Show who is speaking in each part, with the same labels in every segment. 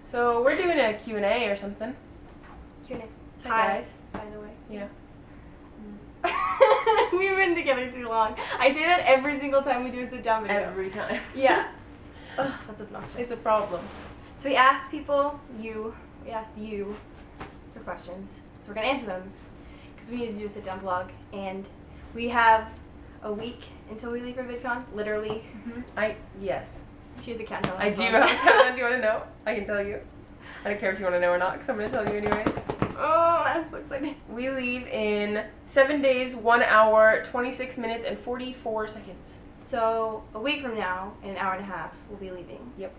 Speaker 1: So we're doing a Q&A or something.
Speaker 2: Q&A.
Speaker 1: Hi guys.
Speaker 2: By the way.
Speaker 1: Yeah.
Speaker 2: We've been together too long. I say that every single time we do a sit-down video.
Speaker 1: Every time.
Speaker 2: Yeah. Ugh, that's obnoxious.
Speaker 1: It's a problem.
Speaker 2: So we asked we asked you for questions. So we're going to answer them because we need to do a sit-down vlog. And we have a week until we leave for VidCon, literally.
Speaker 1: Yes.
Speaker 2: She has a countdown.
Speaker 1: I do have a countdown. Do you want to know? I can tell you. I don't care if you want to know or not because I'm going to tell you anyways.
Speaker 2: Oh, I'm so excited.
Speaker 1: We leave in 7 days, 1 hour, 26 minutes, and 44 seconds.
Speaker 2: So a week from now, in an hour and a half, we'll be leaving.
Speaker 1: Yep.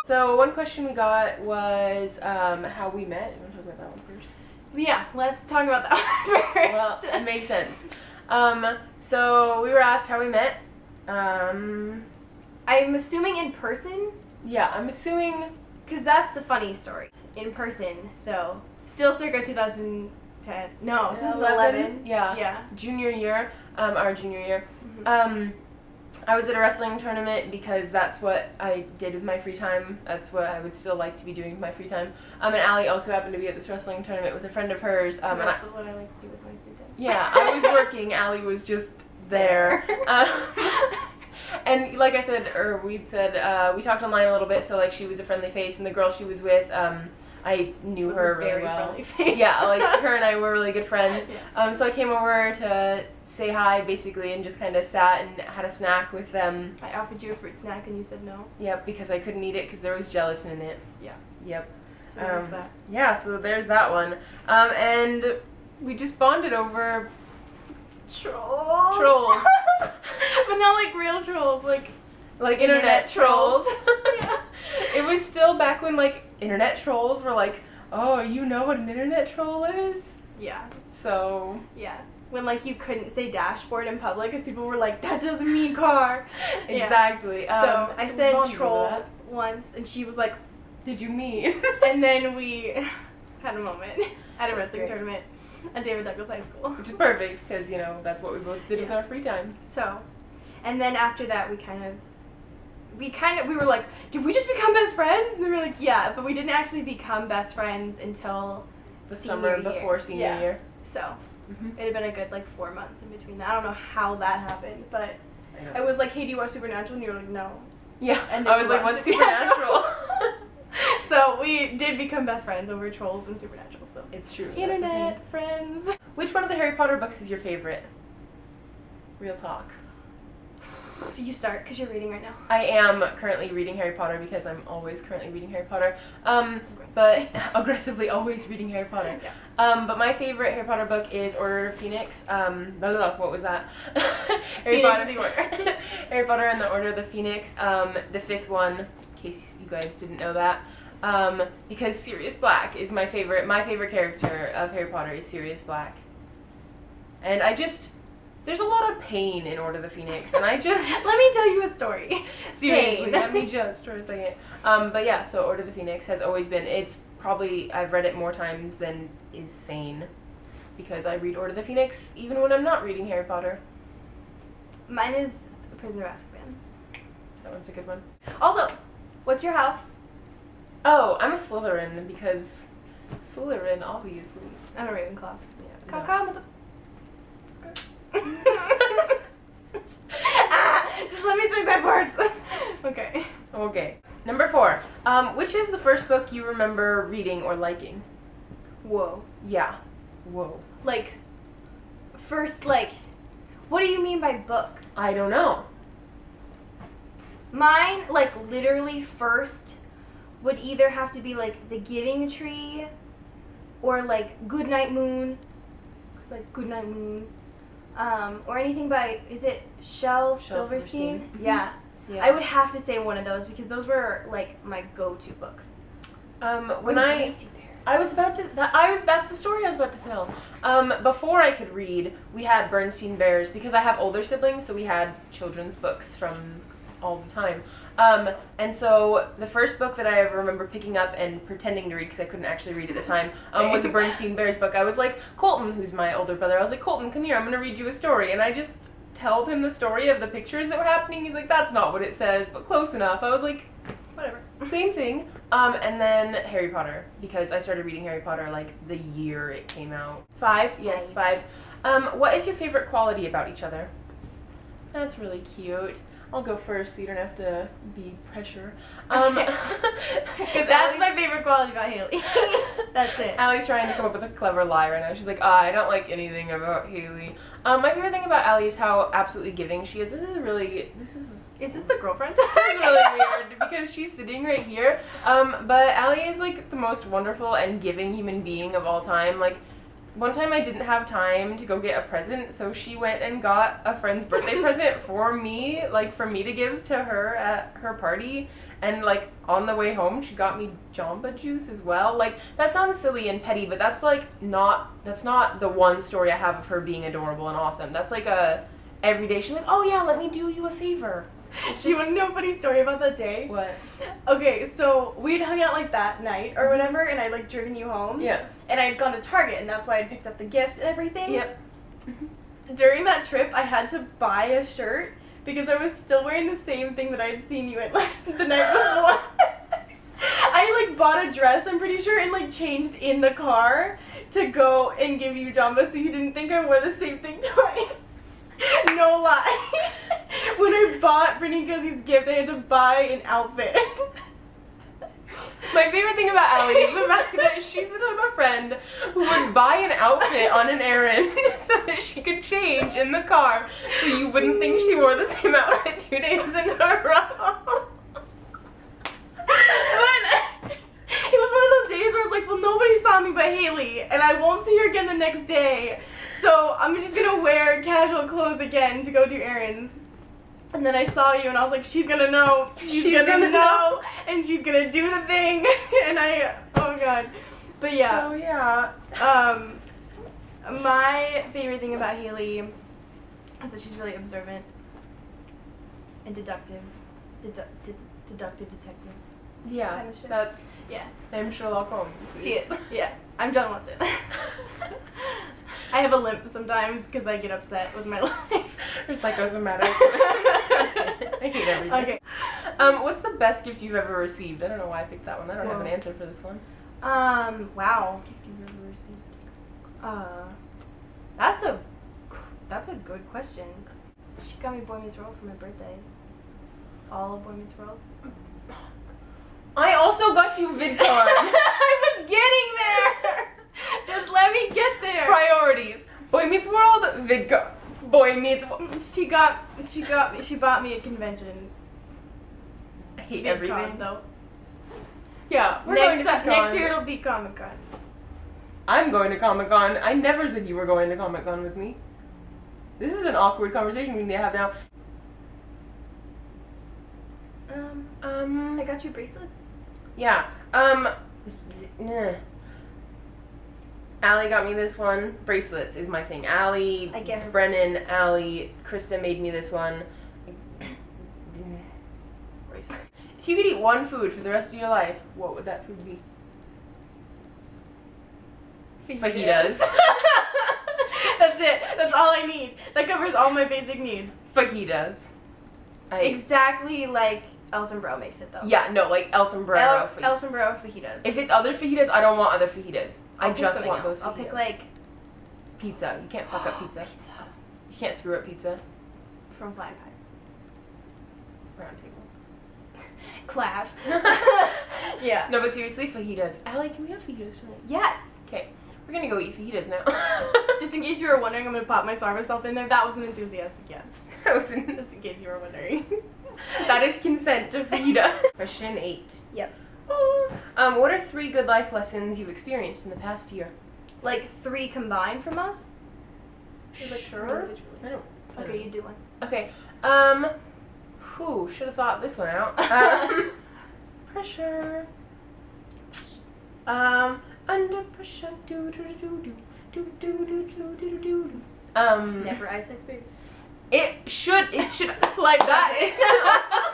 Speaker 1: So one question we got was how we met. You want to talk about that one first?
Speaker 2: Yeah, let's talk about that one first.
Speaker 1: Well, it makes sense. So we were asked how we met.
Speaker 2: I'm assuming in person,
Speaker 1: Yeah, I'm assuming.
Speaker 2: because that's the funny story. In person, though, still circa 2010. No, 2011.
Speaker 1: Yeah.
Speaker 2: Yeah.
Speaker 1: Junior year. Our junior year.
Speaker 2: Mhm.
Speaker 1: I was at a wrestling tournament because that's what I did with my free time. That's what I would still like to be doing with my free time. And Ally also happened to be at this wrestling tournament with a friend of hers.
Speaker 2: That's what I like to do with my free time.
Speaker 1: Yeah, I was working. Ally was just there. And like I said, or we said, we talked online a little bit. So like she was a friendly face, and the girl she was with, I knew
Speaker 2: Was
Speaker 1: her
Speaker 2: a
Speaker 1: really
Speaker 2: very
Speaker 1: well.
Speaker 2: friendly face.
Speaker 1: Yeah, like her and I were really good friends.
Speaker 2: Yeah.
Speaker 1: So I came over to say hi, basically, and just kind of sat and had a snack with them.
Speaker 2: I offered you a fruit snack and you said no.
Speaker 1: Yep, because I couldn't eat it because there was gelatin in it.
Speaker 2: Yeah.
Speaker 1: Yep.
Speaker 2: So there's that.
Speaker 1: Yeah, so there's that one. And we just bonded over
Speaker 2: Trolls.
Speaker 1: trolls.
Speaker 2: But not like real trolls, like
Speaker 1: internet trolls.
Speaker 2: Yeah.
Speaker 1: It was still back when like internet trolls were like, oh, you know what an internet troll is?
Speaker 2: Yeah.
Speaker 1: So
Speaker 2: Yeah. When like you couldn't say dashboard in public because people were like, that doesn't mean car. Yeah.
Speaker 1: exactly.
Speaker 2: So I
Speaker 1: we
Speaker 2: said
Speaker 1: bonded over
Speaker 2: troll
Speaker 1: that.
Speaker 2: once and she was like,
Speaker 1: Did you mean?
Speaker 2: and then we had a moment at a
Speaker 1: That's
Speaker 2: wrestling
Speaker 1: great.
Speaker 2: tournament at David Douglas High School.
Speaker 1: Which is perfect because, you know, that's what we both did with
Speaker 2: Yeah.
Speaker 1: our free time.
Speaker 2: So, and then after that we were like, did we just become best friends? And they were like, yeah, but we didn't actually become best friends until
Speaker 1: The
Speaker 2: senior
Speaker 1: summer
Speaker 2: year.
Speaker 1: before senior year.
Speaker 2: So,
Speaker 1: Mhm.
Speaker 2: it had been a good like 4 months in between that. I don't know how that happened, but
Speaker 1: I know.
Speaker 2: I was like, hey, do you watch Supernatural? And you were like, no.
Speaker 1: Yeah,
Speaker 2: And then
Speaker 1: I was
Speaker 2: we
Speaker 1: like,
Speaker 2: watched
Speaker 1: what's Supernatural?
Speaker 2: So we did become best friends over trolls and Supernatural. So
Speaker 1: It's true. that's a
Speaker 2: internet
Speaker 1: thing.
Speaker 2: friends.
Speaker 1: Which one of the Harry Potter books is your favorite? Real talk.
Speaker 2: You start because you're reading right now.
Speaker 1: I am currently reading Harry Potter because I'm always currently reading Harry Potter. But aggressively always reading Harry Potter.
Speaker 2: Yeah.
Speaker 1: But my favorite Harry Potter book is Order of Phoenix. What was that?
Speaker 2: Phoenix of the Order.
Speaker 1: Harry Potter and the Order of the Phoenix. The fifth one, in case you guys didn't know that. Because Sirius Black is my favorite. My favorite character of Harry Potter is Sirius Black. And there's a lot of pain in Order of the Phoenix, and I just...
Speaker 2: Let me tell you a story.
Speaker 1: Seriously,
Speaker 2: Pain.
Speaker 1: let me just for a second. But yeah, so Order of the Phoenix has always been, I've read it more times than is sane. Because I read Order of the Phoenix even when I'm not reading Harry Potter.
Speaker 2: Mine is Prisoner of Azkaban.
Speaker 1: That one's a good one.
Speaker 2: Also, what's your house?
Speaker 1: Oh, I'm a Slytherin because Slytherin, obviously.
Speaker 2: I'm a Ravenclaw.
Speaker 1: Yeah,
Speaker 2: Caw-caw, mother... just let me say bad words. Okay.
Speaker 1: Okay. Number 4. Which is the first book you remember reading or liking?
Speaker 2: Whoa.
Speaker 1: Yeah. Whoa.
Speaker 2: Like, first, like, what do you mean by book?
Speaker 1: I don't know.
Speaker 2: Mine, like, literally first would either have to be, like, The Giving Tree or, like, Goodnight Moon. It's like Goodnight Moon. Or anything by, is it Shel Silverstein?
Speaker 1: Mhm.
Speaker 2: Yeah.
Speaker 1: Yeah.
Speaker 2: I would have to say one of those because those were, like, my go-to books.
Speaker 1: When I was about to. That's the story I was about to tell. Before I could read, we had Bernstein Bears because I have older siblings, so we had children's books from all the time. And so the first book that I ever remember picking up and pretending to read because I couldn't actually read at the time was a Bernstein Bears book. I was like, Colton, who's my older brother, I was like, Colton, come here, I'm going to read you a story. And I just told him the story of the pictures that were happening. He's like, that's not what it says, but close enough. I was like,
Speaker 2: Whatever.
Speaker 1: Same thing. And then Harry Potter, because I started reading Harry Potter like the year it came out. 5? Yes, 5. What is your favorite quality about each other? That's really cute. I'll go first so you don't have to be pressure.
Speaker 2: Okay. That's my favorite quality about Haylie. That's it.
Speaker 1: Allie's trying to come up with a clever lie right now. She's like, I don't like anything about Haylie. My favorite thing about Allie is how absolutely giving she is.
Speaker 2: Is this the girlfriend?
Speaker 1: This is really weird because she's sitting right here. But Allie is like the most wonderful and giving human being of all time. Like, one time I didn't have time to go get a present, so she went and got a friend's birthday present for me, like for me to give to her at her party. And like on the way home, she got me Jamba Juice as well. Like, that sounds silly and petty, but that's like that's not the one story I have of her being adorable and awesome. That's like a everyday. She's like, oh yeah, let me do you a favor.
Speaker 2: Do you want to know a funny story about that day?
Speaker 1: What?
Speaker 2: Okay, so we'd hung out like that night or whatever, and I'd like driven you home.
Speaker 1: Yeah.
Speaker 2: And I'd gone to Target, and that's why I'd picked up the gift and everything.
Speaker 1: Yep.
Speaker 2: During that trip, I had to buy a shirt because I was still wearing the same thing that I had seen you in the night before. I like bought a dress, I'm pretty sure, and like changed in the car to go and give you Jamba so you didn't think I wore the same thing twice. No lie. When I bought Brittany Cozy's gift, I had to buy an outfit.
Speaker 1: My favorite thing about Allie is the fact that she's the type of friend who would buy an outfit on an errand so that she could change in the car so you wouldn't think she wore the same outfit 2 days in a row.
Speaker 2: But it was one of those days where I was like, well, nobody saw me but Haylie, and I won't see her again the next day. So I'm just gonna wear casual clothes again to go do errands. And then I saw you and I was like, she's gonna know. She's gonna know. And she's gonna do the thing. And oh god. But yeah.
Speaker 1: So yeah.
Speaker 2: My favorite thing about Haylie is that she's really observant and deductive. Deductive detective.
Speaker 1: Yeah.
Speaker 2: Kind of shit.
Speaker 1: That's.
Speaker 2: Yeah.
Speaker 1: I'm Sherlock Holmes.
Speaker 2: She is. Yeah. I'm John Watson. I have a limp sometimes because I get upset with my life.
Speaker 1: You're psychosomatic. I hate everything.
Speaker 2: Okay.
Speaker 1: What's the best gift you've ever received? I don't know why I picked that one. I don't have an answer for this one.
Speaker 2: Wow.
Speaker 1: Best gift you've ever received.
Speaker 2: That's a good question. She got me Boy Meets World for my birthday. All of Boy Meets World.
Speaker 1: I also got you VidCon.
Speaker 2: I was getting there. Just let me get there.
Speaker 1: Priorities. Boy Meets World, VidCon. Boy Meets World.
Speaker 2: She bought me a convention.
Speaker 1: I hate
Speaker 2: VidCon,
Speaker 1: everything.
Speaker 2: though.
Speaker 1: Yeah, we're going to VidCon.
Speaker 2: Next year it'll be Comic-Con.
Speaker 1: I'm going to Comic-Con. I never said you were going to Comic-Con with me. This is an awkward conversation we need to have now.
Speaker 2: I got you bracelets.
Speaker 1: Yeah. Allie got me this one. Bracelets is my thing. Allie,
Speaker 2: I get her
Speaker 1: Brennan,
Speaker 2: bracelets.
Speaker 1: Allie, Krista made me this one. Bracelet. If you could eat one food for the rest of your life, what would that food be? Fajitas.
Speaker 2: That's it. That's all I need. That covers all my basic needs.
Speaker 1: Fajitas.
Speaker 2: Exactly like El Sombrero makes it though.
Speaker 1: Yeah, no, like El Sombrero.
Speaker 2: El Sombrero fajitas.
Speaker 1: If it's other fajitas, I don't want other fajitas. I just want those fajitas.
Speaker 2: I'll pick like
Speaker 1: pizza. You can't fuck up pizza. You can't screw up pizza.
Speaker 2: From Flying Pie.
Speaker 1: Round table.
Speaker 2: Clash. Yeah.
Speaker 1: No, but seriously, fajitas. Allie, can we have fajitas tonight?
Speaker 2: Yes.
Speaker 1: Okay, we're gonna go eat fajitas now.
Speaker 2: Just in case you were wondering, I'm gonna pop my sour self in there. That was an enthusiastic yes. Just in case you were wondering.
Speaker 1: That is consent to fajita. Question 8.
Speaker 2: Yep.
Speaker 1: What are 3 good life lessons you've experienced in the past year?
Speaker 2: Like 3 combined from us?
Speaker 1: Sure. I don't.
Speaker 2: Okay, you do one.
Speaker 1: Okay. Should have thought this one out. Pressure. Under pressure. Do do do do do do do do do do do.
Speaker 2: Never Ice Ice Baby.
Speaker 1: It should like that.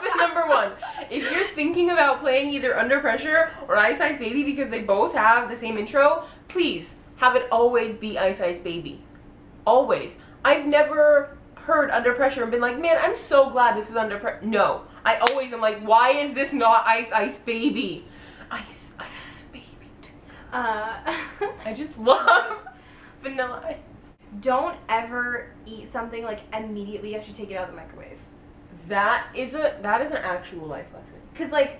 Speaker 1: That's number 1. If you're thinking about playing either Under Pressure or Ice Ice Baby because they both have the same intro, please have it always be Ice Ice Baby. Always. I've never heard Under Pressure and been like, man, I'm so glad this is Under Pressure. No. I always am like, why is this not Ice Baby? Ice Baby. I just love Vanilla Ice.
Speaker 2: Don't ever eat something like immediately after you take it out of the microwave.
Speaker 1: That is an actual life lesson.
Speaker 2: Cause like,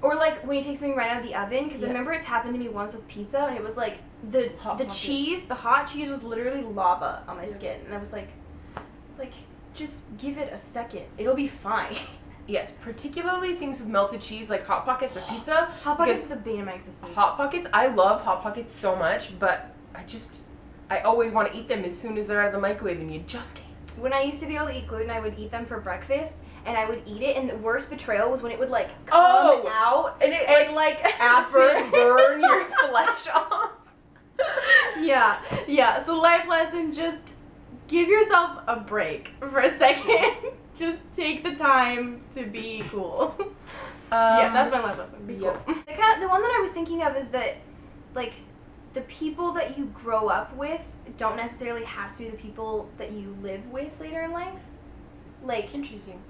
Speaker 2: or like when you take something right out of the oven. Cause
Speaker 1: Yes.
Speaker 2: I remember it's happened to me once with pizza, and it was like the hot cheese was literally lava on my skin, and I was like, just give it a second, it'll be fine.
Speaker 1: Yes, particularly things with melted cheese like Hot Pockets or pizza.
Speaker 2: Hot Pockets is the bane of my existence.
Speaker 1: Hot Pockets, I love Hot Pockets so much, but I always want to eat them as soon as they're out of the microwave, and you just can't.
Speaker 2: When I used to be able to eat gluten, I would eat them for breakfast, and I would eat it, and the worst betrayal was when it would like come out
Speaker 1: and it
Speaker 2: like
Speaker 1: acid burn your flesh off.
Speaker 2: Yeah. So life lesson, just give yourself a break for a second. Just take the time to be cool. Yeah, that's my life lesson. Be cool. The one that I was thinking of is that, like, the people that you grow up with don't necessarily have to be the people that you live with later in life. Like,
Speaker 1: Interesting.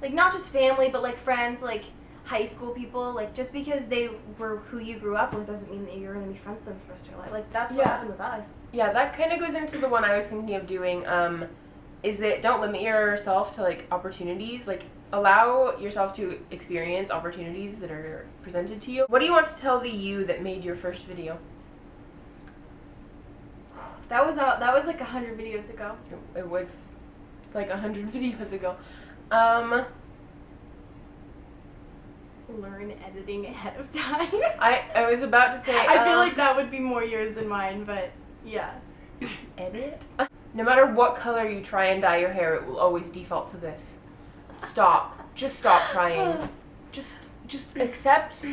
Speaker 2: Like, not just family, but like friends, like high school people. Like, just because they were who you grew up with doesn't mean that you're going to be friends with them for the rest of your life. Like, that's what happened with us.
Speaker 1: Yeah, that kind of goes into the one I was thinking of doing, is that don't limit yourself to, like, opportunities. Like, allow yourself to experience opportunities that are presented to you. What do you want to tell the you that made your first video?
Speaker 2: That was like 100 videos ago.
Speaker 1: It was like 100 videos ago.
Speaker 2: Learn editing ahead of time.
Speaker 1: I was about to say,
Speaker 2: I feel like that would be more yours than mine, but yeah.
Speaker 1: Edit? No matter what color you try and dye your hair, it will always default to this. Stop. Just stop trying. Just accept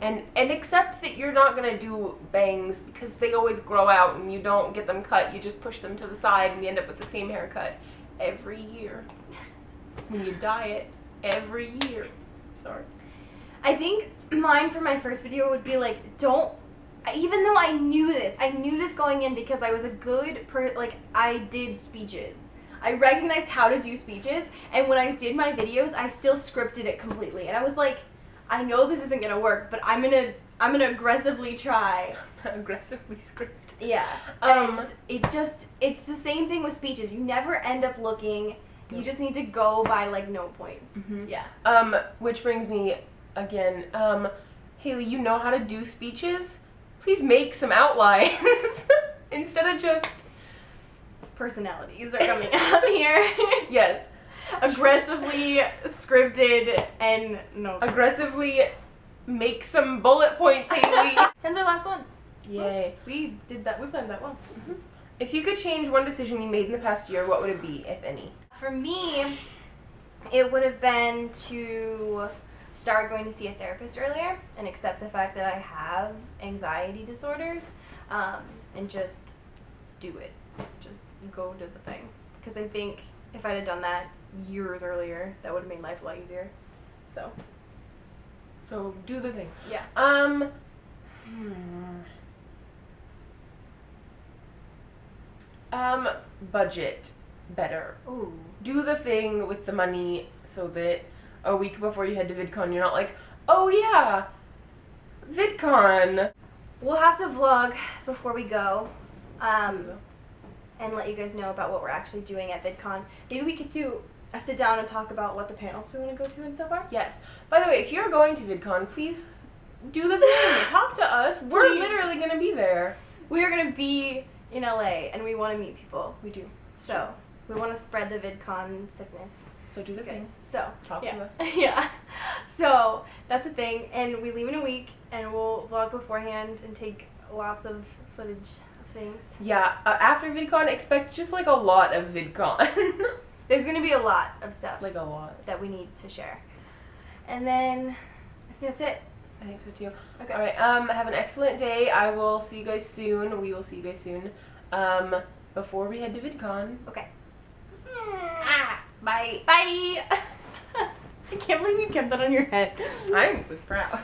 Speaker 1: and accept that you're not gonna do bangs because they always grow out and you don't get them cut. You just push them to the side and you end up with the same haircut every year. When you dye it every year. Sorry.
Speaker 2: I think mine for my first video would be like, even though I knew this going in because I was a good I did speeches. I recognized how to do speeches, and when I did my videos, I still scripted it completely. And I was like, I know this isn't gonna work, but I'm gonna aggressively try.
Speaker 1: Aggressively script.
Speaker 2: Yeah. And it's the same thing with speeches. You never end up looking. You just need to go by like no points.
Speaker 1: Mm-hmm.
Speaker 2: Yeah.
Speaker 1: Which brings me again, Haylie, you know how to do speeches? Please make some outlines instead of just
Speaker 2: personalities are coming out here.
Speaker 1: Yes.
Speaker 2: Aggressively scripted and no.
Speaker 1: Aggressively make some bullet points, Haylie.
Speaker 2: 10's our last one.
Speaker 1: Yay.
Speaker 2: Oops. We did that. We planned that one.
Speaker 1: Mm-hmm. If you could change one decision you made in the past year, what would it be, if any?
Speaker 2: For me, it would have been to start going to see a therapist earlier and accept the fact that I have anxiety disorders, and just do it. Just go do the thing. Because I think if I'd have done that years earlier, that would have made life a lot easier.
Speaker 1: So do the thing.
Speaker 2: Yeah.
Speaker 1: Budget better.
Speaker 2: Ooh.
Speaker 1: Do the thing with the money so that a week before you head to VidCon, you're not like, oh yeah, VidCon.
Speaker 2: We'll have to vlog before we go, and let you guys know about what we're actually doing at VidCon. Maybe we could do a sit down and talk about what the panels we want to go to and stuff are.
Speaker 1: Yes. By the way, if you're going to VidCon, please do the thing. Talk to us. We're literally going to be there.
Speaker 2: We are going to be in LA, and we want to meet people.
Speaker 1: We do.
Speaker 2: So, we want to spread the VidCon sickness.
Speaker 1: So do the thing.
Speaker 2: So,
Speaker 1: talk to us.
Speaker 2: Yeah. So, that's a thing, and we leave in a week, and we'll vlog beforehand and take lots of footage of things.
Speaker 1: Yeah, after VidCon, expect just like a lot of VidCon.
Speaker 2: There's going to be a lot of stuff.
Speaker 1: Like a lot.
Speaker 2: That we need to share. And then, I think that's it.
Speaker 1: I think so too.
Speaker 2: Okay.
Speaker 1: Alright, have an excellent day. I will see you guys soon. We will see you guys soon. Before we head to VidCon.
Speaker 2: Okay.
Speaker 1: Bye.
Speaker 2: Bye. I can't believe you kept that on your head.
Speaker 1: I was proud.